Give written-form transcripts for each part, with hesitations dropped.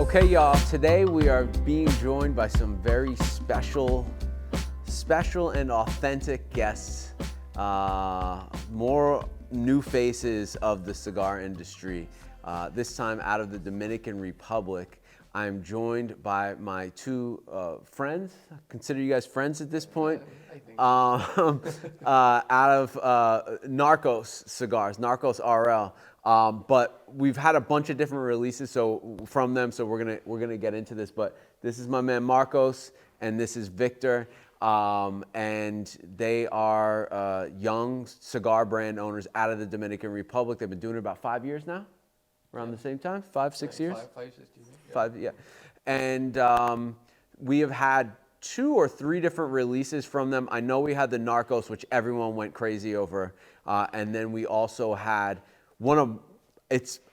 Okay, y'all, today we are being joined by some very special and authentic guests, more new faces of the cigar industry, this time out of the Dominican Republic. I'm joined by my two friends. Consider you guys friends at this point. Out of Narcos Cigars, Narcos RL. But we've had a bunch of different releases from them, so we're gonna get into this. But this is my man Marcos, and this is Victor, and they are young cigar brand owners out of the Dominican Republic. They've been doing it about 5 years now, around the same time, 5-6 years. 5, 6 years. Yeah. 5, yeah. And we have had 2 or 3 different releases from them. I know we had the Narcos, which everyone went crazy over, and then we also had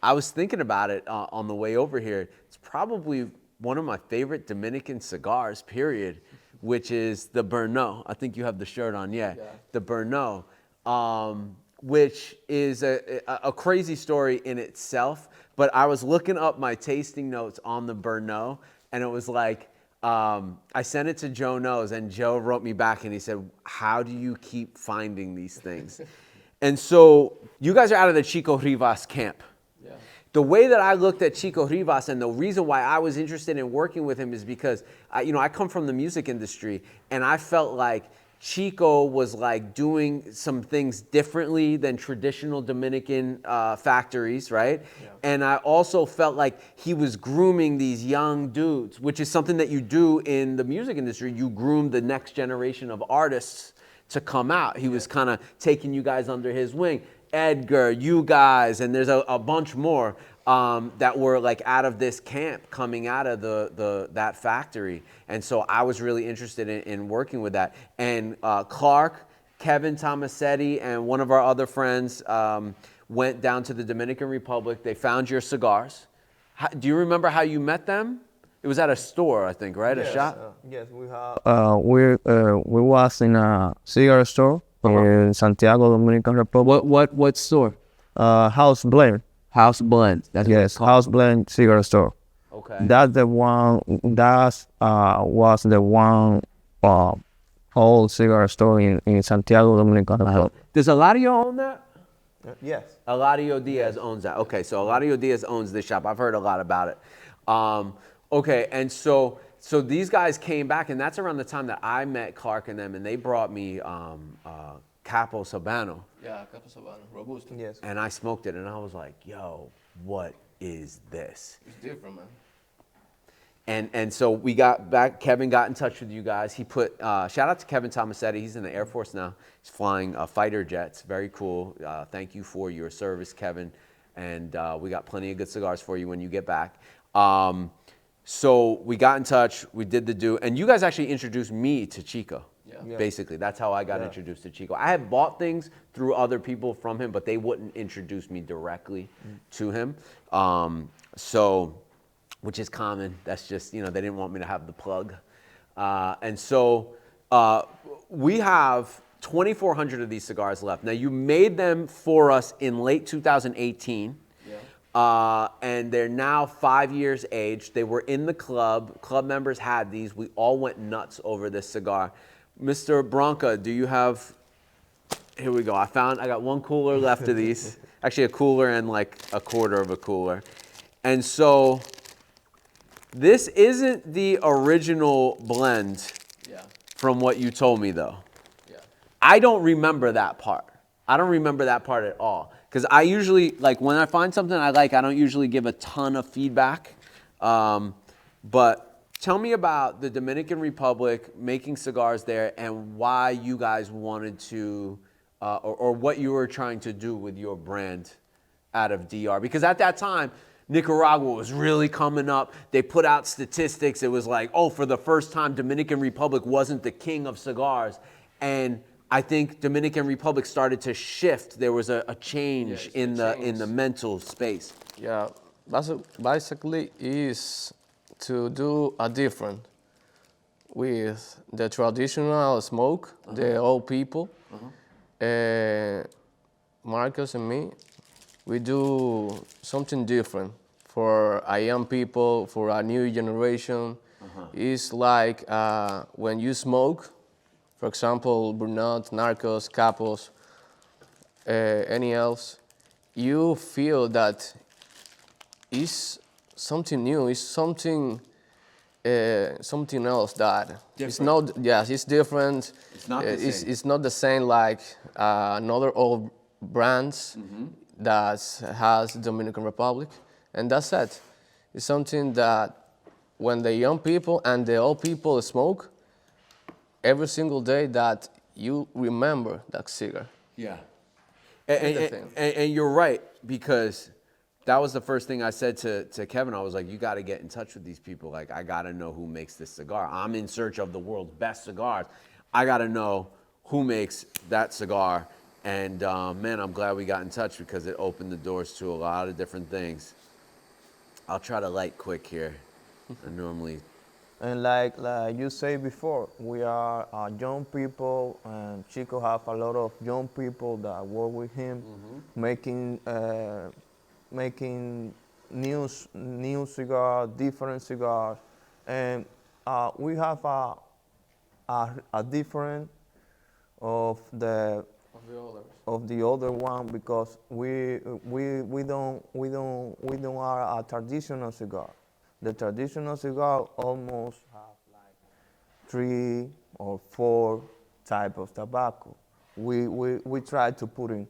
I was thinking about it on the way over here. It's probably one of my favorite Dominican cigars, period, which is the Bernot. I think you have the shirt on, yeah. The Bernot, which is a crazy story in itself. But I was looking up my tasting notes on the Bernot, and it was like, I sent it to Joe Knows, and Joe wrote me back, and he said, how do you keep finding these things? And so you guys are out of the Chico Rivas camp. Yeah. The way that I looked at Chico Rivas, and the reason why I was interested in working with him is because I come from the music industry, and I felt like Chico was like doing some things differently than traditional Dominican factories, right? Yeah. And I also felt like he was grooming these young dudes, which is something that you do in the music industry. You groom the next generation of artists to come out. He was kind of taking you guys under his wing. Edgar, you guys, and there's a bunch more that were like out of this camp, coming out of that factory. And so I was really interested in working with that. And Clark, Kevin Tomasetti, and one of our other friends went down to the Dominican Republic. They found your cigars. Do you remember how you met them? It was at a store, I think, right? Yes, a shop? yes, we have. We was in a cigar store in Santiago, Dominican Republic. What store? House Blend. House Blend. That's Yes, House Blend cigar store. Okay. That's the one. That was the one whole cigar store in Santiago, Dominican Republic. Does Eladio own that? Yes. Eladio Diaz owns that. Okay, so Eladio Diaz owns this shop. I've heard a lot about it. Okay, and so these guys came back, and that's around the time that I met Clark and them, and they brought me Capos Habano. Yeah, Capos Cigars, Robusto. Yes. And I smoked it, and I was like, yo, what is this? It's different, man. And so we got back, Kevin got in touch with you guys. He put, shout out to Kevin Tomasetti. He's in the Air Force now. He's flying fighter jets. Very cool. Thank you for your service, Kevin. And we got plenty of good cigars for you when you get back. So we got in touch, we did the do, and you guys actually introduced me to Chico. Yeah. Basically, that's how I got introduced to Chico. I had bought things through other people from him, but they wouldn't introduce me directly to him. So, which is common. That's just, they didn't want me to have the plug. And so we have 2,400 of these cigars left. Now, you made them for us in late 2018. And they're now 5 years aged. They were in the club. Club members had these. We all went nuts over this cigar. Mr. Branca, do you have, here we go. I got one cooler left of these. Actually, a cooler and like a quarter of a cooler. And so this isn't the original blend from what you told me, though. Yeah. I don't remember that part. I don't remember that part at all. Because I usually, like, when I find something I like, I don't usually give a ton of feedback. But tell me about the Dominican Republic, making cigars there, and why you guys wanted to, or what you were trying to do with your brand out of DR. Because at that time, Nicaragua was really coming up. They put out statistics. It was like, oh, for the first time, Dominican Republic wasn't the king of cigars. And I think Dominican Republic started to shift. There was a change in the mental space. Yeah, basically is to do a different with the traditional smoke, the old people. Marcos and me, we do something different for a young people, for a new generation. It's like when you smoke, for example, Burnout, Narcos, Capos, any else, you feel that it's something new, it's something else that it's not. Yes, it's different. It's not the same. It's not the same like another old brands that has Dominican Republic, and that's it. It's something that when the young people and the old people smoke, every single day that you remember that cigar. Yeah. the thing. And you're right, because that was the first thing I said to Kevin. I was like, you got to get in touch with these people. Like, I got to know who makes this cigar. I'm in search of the world's best cigars. I got to know who makes that cigar. And man, I'm glad we got in touch, because it opened the doors to a lot of different things. I'll try to light quick here. I normally... And like you say before, we are young people, and Chico have a lot of young people that work with him, making new cigars, different cigars, and we have a different of the other one, because we don't are a traditional cigar. The traditional cigar almost have like 3 or 4 type of tobacco. We try to put in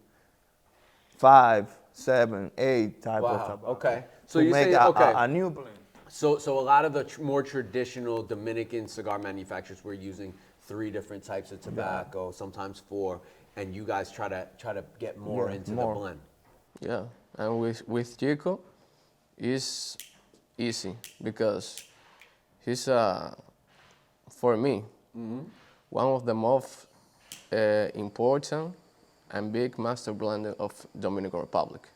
5, 7, 8 type of tobacco. Okay. So to you make say a new blend. So a lot of the more traditional Dominican cigar manufacturers were using 3 different types of tobacco, sometimes 4, and you guys try to get more into the blend. Yeah, and with Chico, it's easy, because he's for me one of the most important and big master blender of Dominican Republic.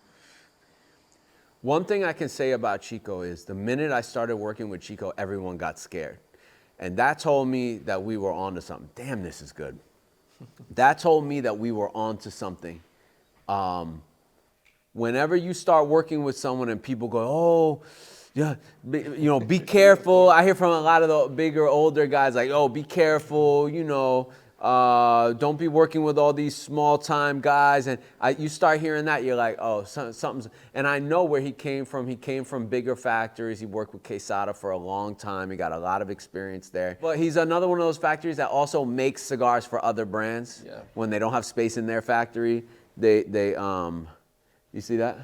One thing I can say about Chico is the minute I started working with Chico, everyone got scared. And that told me that we were onto something. Damn, this is good. That told me that we were onto something. Whenever you start working with someone and people go, oh, yeah, be careful. I hear from a lot of the bigger, older guys like, oh, be careful, don't be working with all these small-time guys. And you start hearing that, you're like, oh, something's... And I know where he came from. He came from bigger factories. He worked with Quesada for a long time. He got a lot of experience there. But he's another one of those factories that also makes cigars for other brands. Yeah. When they don't have space in their factory, they you see that?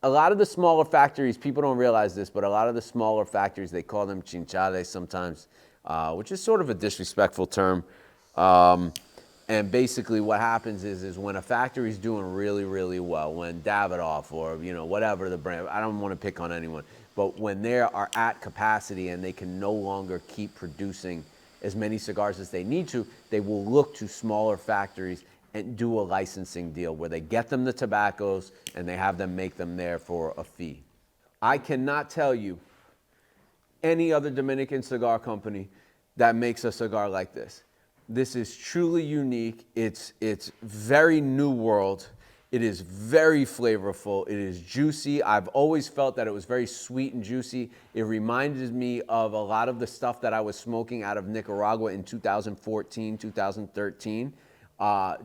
A lot of the smaller factories, people don't realize this, but a lot of the smaller factories, they call them chinchales sometimes, which is sort of a disrespectful term. And basically what happens is when a factory's doing really, really well, when Davidoff or, whatever the brand, I don't want to pick on anyone, but when they are at capacity and they can no longer keep producing as many cigars as they need to, they will look to smaller factories and do a licensing deal where they get them the tobaccos and they have them make them there for a fee. I cannot tell you any other Dominican cigar company that makes a cigar like this. This is truly unique. It's very new world. It is very flavorful. It is juicy. I've always felt that it was very sweet and juicy. It reminded me of a lot of the stuff that I was smoking out of Nicaragua in 2014, 2013.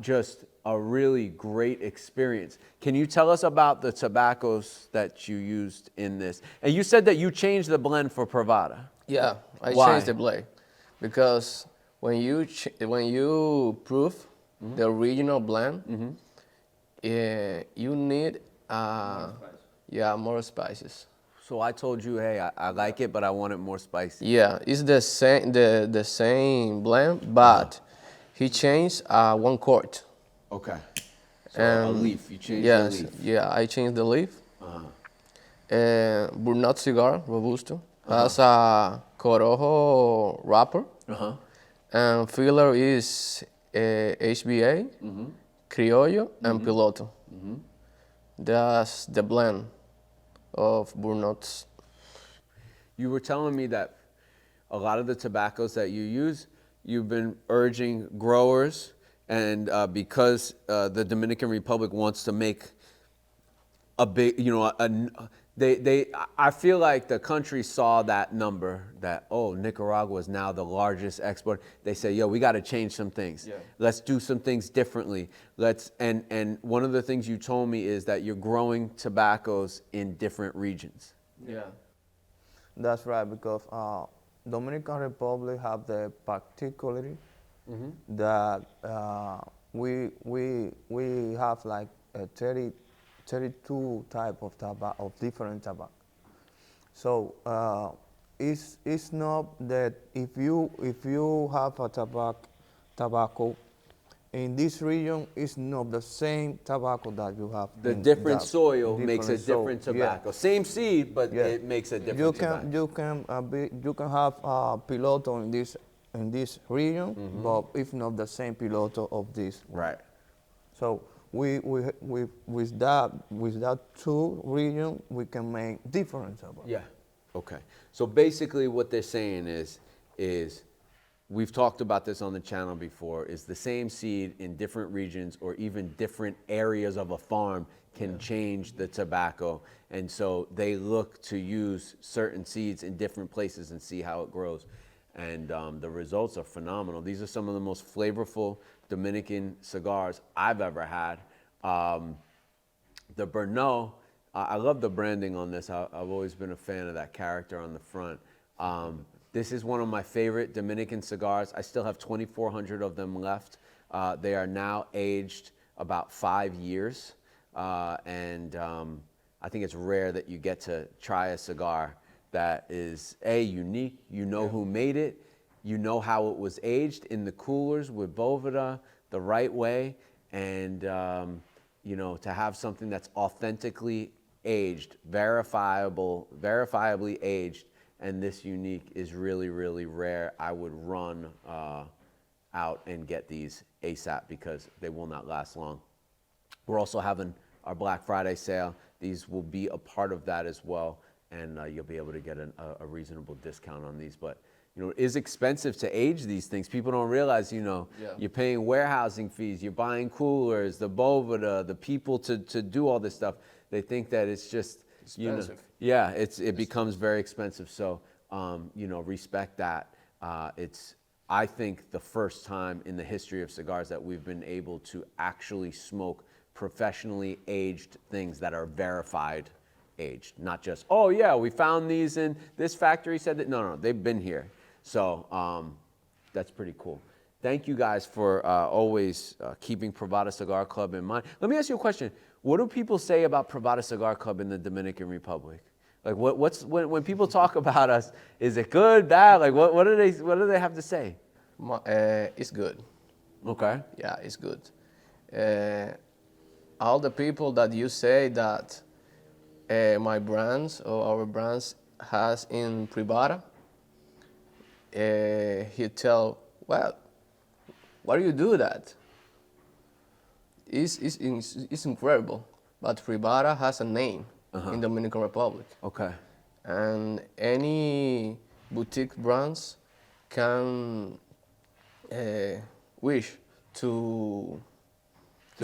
Just a really great experience. Can you tell us about the tobaccos that you used in this? And you said that you changed the blend for Privada. Yeah, I Why? changed the blend because when you prove the original blend, you need more spices. So I told you, hey, I like it, but I want it more spicy. Yeah, it's the same blend, but he changed 1 quart. Okay. So a leaf, you changed the leaf. Yeah, I changed the leaf. Burnout Cigar, Robusto, has a Corojo wrapper. And filler is HBA, Criollo, and Piloto. That's the blend of Burnouts. You were telling me that a lot of the tobaccos that you use, you've been urging growers, and because the Dominican Republic wants to make a big, I feel like the country saw that number that, oh, Nicaragua is now the largest export. They say, yo, we got to change some things. Yeah. Let's do some things differently. And one of the things you told me is that you're growing tobaccos in different regions. Yeah. That's right, because Dominican Republic have the particularity that we have like 32 type of tobacco, of different tobacco. So it's not that if you have a tobacco in this region, it's not the same tobacco that you have. The in different that soil makes a different soil. different Yeah. tobacco. Same seed, but Yeah. it makes a different tobacco. You can have piloto in this region, but if not the same piloto of this. Right. So with that two region, we can make different tobacco. Yeah. Okay. So basically what they're saying is we've talked about this on the channel before, is the same seed in different regions or even different areas of a farm can change the tobacco. And so they look to use certain seeds in different places and see how it grows. And the results are phenomenal. These are some of the most flavorful Dominican cigars I've ever had. The Bernal, I love the branding on this. I've always been a fan of that character on the front. This is one of my favorite Dominican cigars. I still have 2,400 of them left. They are now aged about 5 years. And I think it's rare that you get to try a cigar that is unique. You know who made it. You know how it was aged in the coolers with Boveda the right way. And, to have something that's authentically aged, verifiably aged, and this unique is really, really rare. I would run out and get these ASAP because they will not last long. We're also having our Black Friday sale. These will be a part of that as well, and you'll be able to get a reasonable discount on these. But it is expensive to age these things. People don't realize, you're paying warehousing fees, you're buying coolers, the Boveda, the people to do all this stuff. They think that it's just Expensive. it becomes very expensive. So, respect that. It's, I think, the first time in the history of cigars that we've been able to actually smoke professionally aged things that are verified aged, not just, oh yeah, we found these in this factory said that. No, they've been here. So that's pretty cool. Thank you guys for always keeping Privada Cigar Club in mind. Let me ask you a question. What do people say about Privada Cigar Club in the Dominican Republic? Like, when people talk about us, is it good, bad? Like, what do they have to say? It's good. Okay. Yeah, it's good. All the people that you say that my brands or our brands has in Privada, he tell, well, why do you do that? It's incredible, but Privada has a name in Dominican Republic. Okay. And any boutique brands can wish to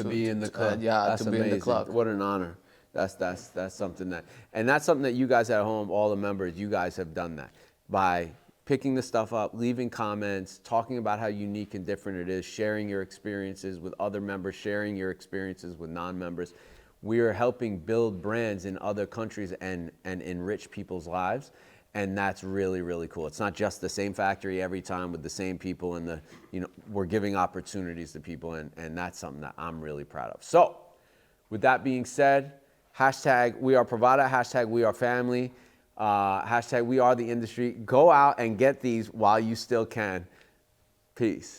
be in the club. That's to be amazing. in the club. What an honor. That's something that's something that you guys at home, all the members, you guys have done that by picking the stuff up, leaving comments, talking about how unique and different it is, sharing your experiences with other members, sharing your experiences with non-members. We are helping build brands in other countries and enrich people's lives. And that's really, really cool. It's not just the same factory every time with the same people and we're giving opportunities to people and that's something that I'm really proud of. So with that being said, hashtag we are Privada, hashtag we are family, hashtag we are the industry. Go out and get these while you still can. Peace.